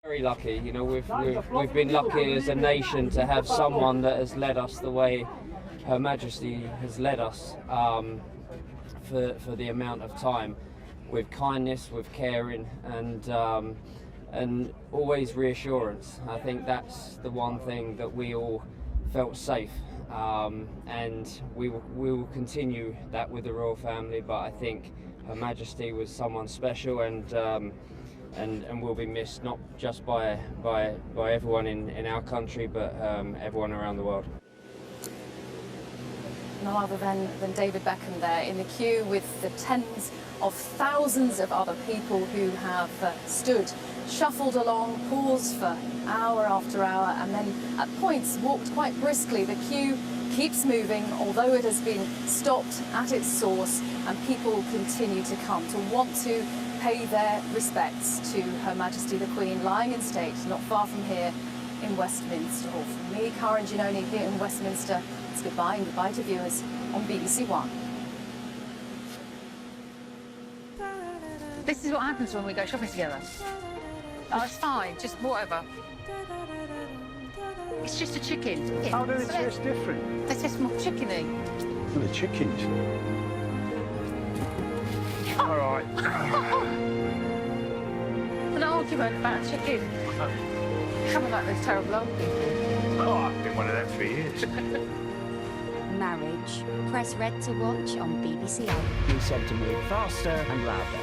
Very lucky, you know, we've been lucky as a nation to have someone that has led us the way Her Majesty has led us for the amount of time, with kindness, with caring, and always reassurance. I think that's the one thing that we all felt safe, and we will continue that with the royal family. But I think Her Majesty was someone special, and will be missed, not just by everyone in our country, but everyone around the world. No other than David Beckham there in the queue with the tens of thousands of other people who have stood, shuffled along, paused for hour after hour, and then at points walked quite briskly. The queue keeps moving, although it has been stopped at its source, and people continue to come to want to pay their respects to Her Majesty the Queen, lying in state not far from here in Westminster Hall. From me, Karen Giannoni, here in Westminster, it's goodbye, and goodbye to viewers on BBC1. This is what happens when we go shopping together. Oh, it's fine, just whatever. It's just a chicken. How do they taste different? They taste more chickeny. Well, the chickens. All right. An argument about a chicken. Coming like those terrible old people. Oh, I've been one of them for years. Marriage. Press red to watch on BBC1. You said to move faster and louder.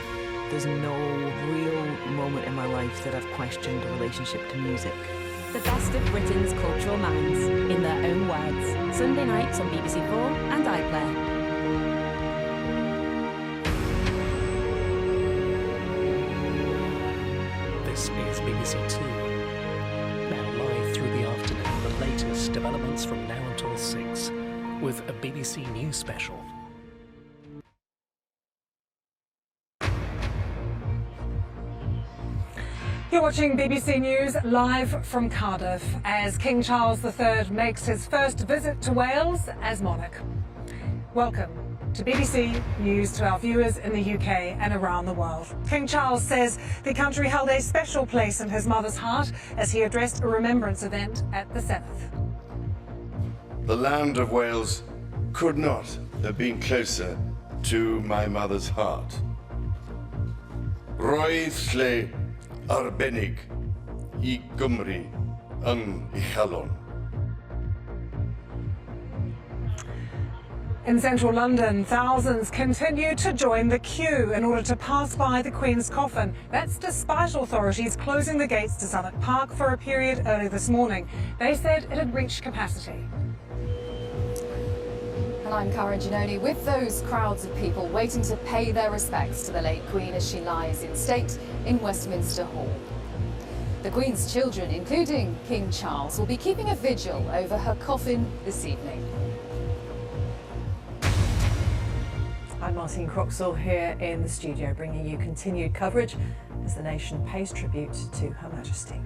There's no real moment in my life that I've questioned a relationship to music. The best of Britain's cultural minds, in their own words. Sunday nights on BBC4 and iPlayer. This is BBC2. Now live through the afternoon, the latest developments from now until 6, with a BBC News special. You're watching BBC News live from Cardiff as King Charles III makes his first visit to Wales as monarch. Welcome to BBC News to our viewers in the UK and around the world. King Charles says the country held a special place in his mother's heart as he addressed a remembrance event at the Senedd. The land of Wales could not have been closer to my mother's heart. Roedd lle arbennig I Gymru yng Uchelon. In central London, thousands continue to join the queue in order to pass by the Queen's coffin. That's despite authorities closing the gates to Southwark Park for a period early this morning. They said it had reached capacity. And I'm Karen Giannoni with those crowds of people waiting to pay their respects to the late Queen as she lies in state in Westminster Hall. The Queen's children, including King Charles, will be keeping a vigil over her coffin this evening. I'm Martine Croxall here in the studio, bringing you continued coverage as the nation pays tribute to Her Majesty.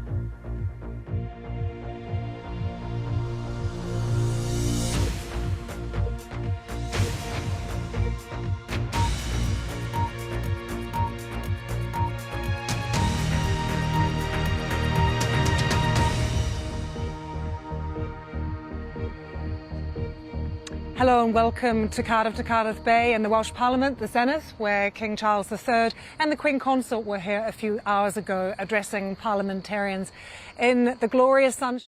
Hello and welcome to Cardiff Bay in the Welsh Parliament, the Senedd, where King Charles III and the Queen Consort were here a few hours ago addressing parliamentarians in the glorious sunshine.